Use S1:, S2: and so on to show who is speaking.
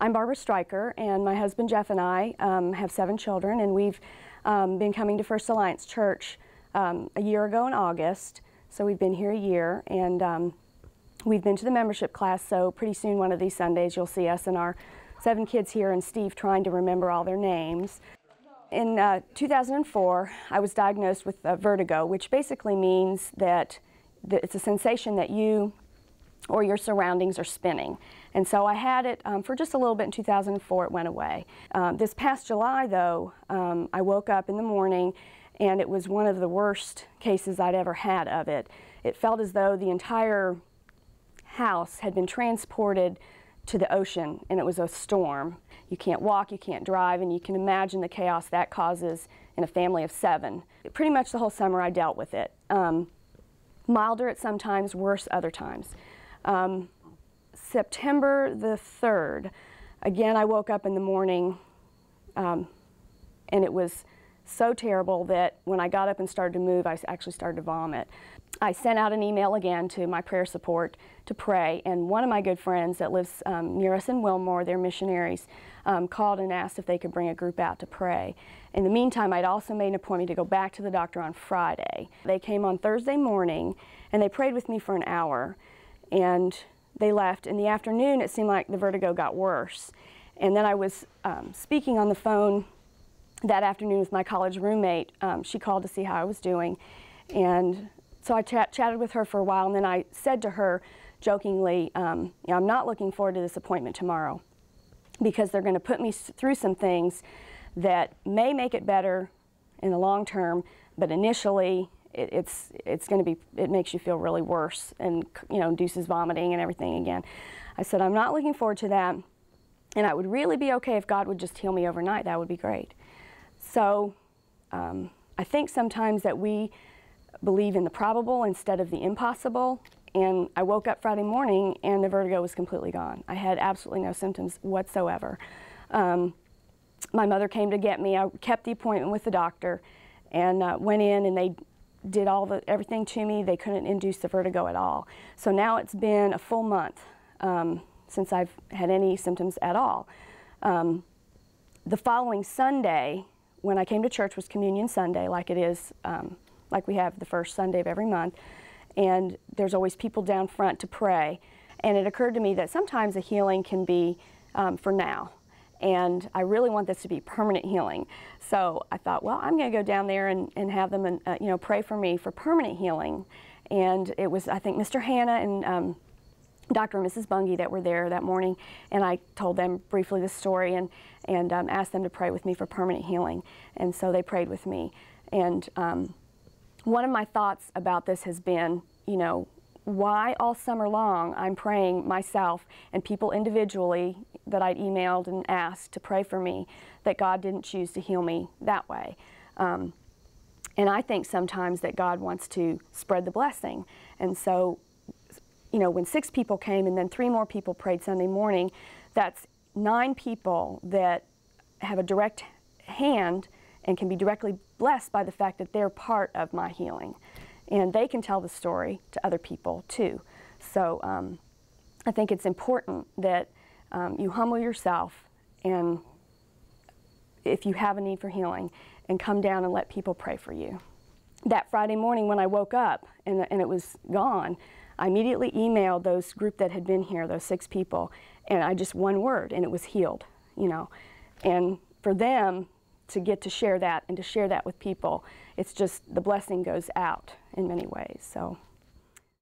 S1: I'm Barbara Stryker, and my husband Jeff and I have 7 children, and we've been coming to First Alliance Church a year ago in August, so we've been here a year, and we've been to the membership class, so pretty soon one of these Sundays you'll see us and our 7 kids here and Steve trying to remember all their names. In 2004, I was diagnosed with vertigo, which basically means that it's a sensation that you or your surroundings are spinning. And so I had it for just a little bit in 2004, it went away. This past July though, I woke up in the morning and it was one of the worst cases I'd ever had of it. It felt as though the entire house had been transported to the ocean, and it was a storm. You can't walk, you can't drive, and you can imagine the chaos that causes in a family of 7. Pretty much the whole summer I dealt with it. Milder at some times, worse other times. September the 3rd, again I woke up in the morning and it was so terrible that when I got up and started to move, I actually started to vomit. I sent out an email again to my prayer support to pray, and one of my good friends that lives near us in Wilmore, they're missionaries, called and asked if they could bring a group out to pray. In the meantime, I'd also made an appointment to go back to the doctor on Friday. They came on Thursday morning and they prayed with me for an hour, and they left. In the afternoon, it seemed like the vertigo got worse. And then I was speaking on the phone that afternoon with my college roommate. She called to see how I was doing. And so I chatted with her for a while, and then I said to her jokingly, you know, I'm not looking forward to this appointment tomorrow because they're going to put me through some things that may make it better in the long term, but initially it makes you feel really worse and, you know, induces vomiting and everything again. I said, I'm not looking forward to that, and I would really be okay if God would just heal me overnight. That would be great. So I think sometimes that we believe in the probable instead of the impossible, and I woke up Friday morning and the vertigo was completely gone. I had absolutely no symptoms whatsoever. My mother came to get me. I kept the appointment with the doctor and went in, and they did everything to me. They couldn't induce the vertigo at all. So now it's been a full month since I've had any symptoms at all. The following Sunday, when I came to church, was Communion Sunday, like it is, like we have the first Sunday of every month, and there's always people down front to pray. And it occurred to me that sometimes a healing can be for now, and I really want this to be permanent healing. So I thought, well, I'm going to go down there and have them, you know, pray for me for permanent healing. And it was, I think, Mr. Hannah and Dr. and Mrs. Bungie that were there that morning, and I told them briefly the story and asked them to pray with me for permanent healing. And so they prayed with me. And one of my thoughts about this has been, you know, why all summer long I'm praying myself and people individually that I'd emailed and asked to pray for me, that God didn't choose to heal me that way. And I think sometimes that God wants to spread the blessing. And so, you know, when 6 people came and then 3 more people prayed Sunday morning, that's 9 people that have a direct hand and can be directly blessed by the fact that they're part of my healing. And they can tell the story to other people too. So I think it's important that you humble yourself, and if you have a need for healing, and come down and let people pray for you. That Friday morning when I woke up and it was gone, I immediately emailed those group that had been here, those 6 people, and I just one word, and it was healed, you know. And for them to get to share that and to share that with people, it's just, the blessing goes out in many ways. So.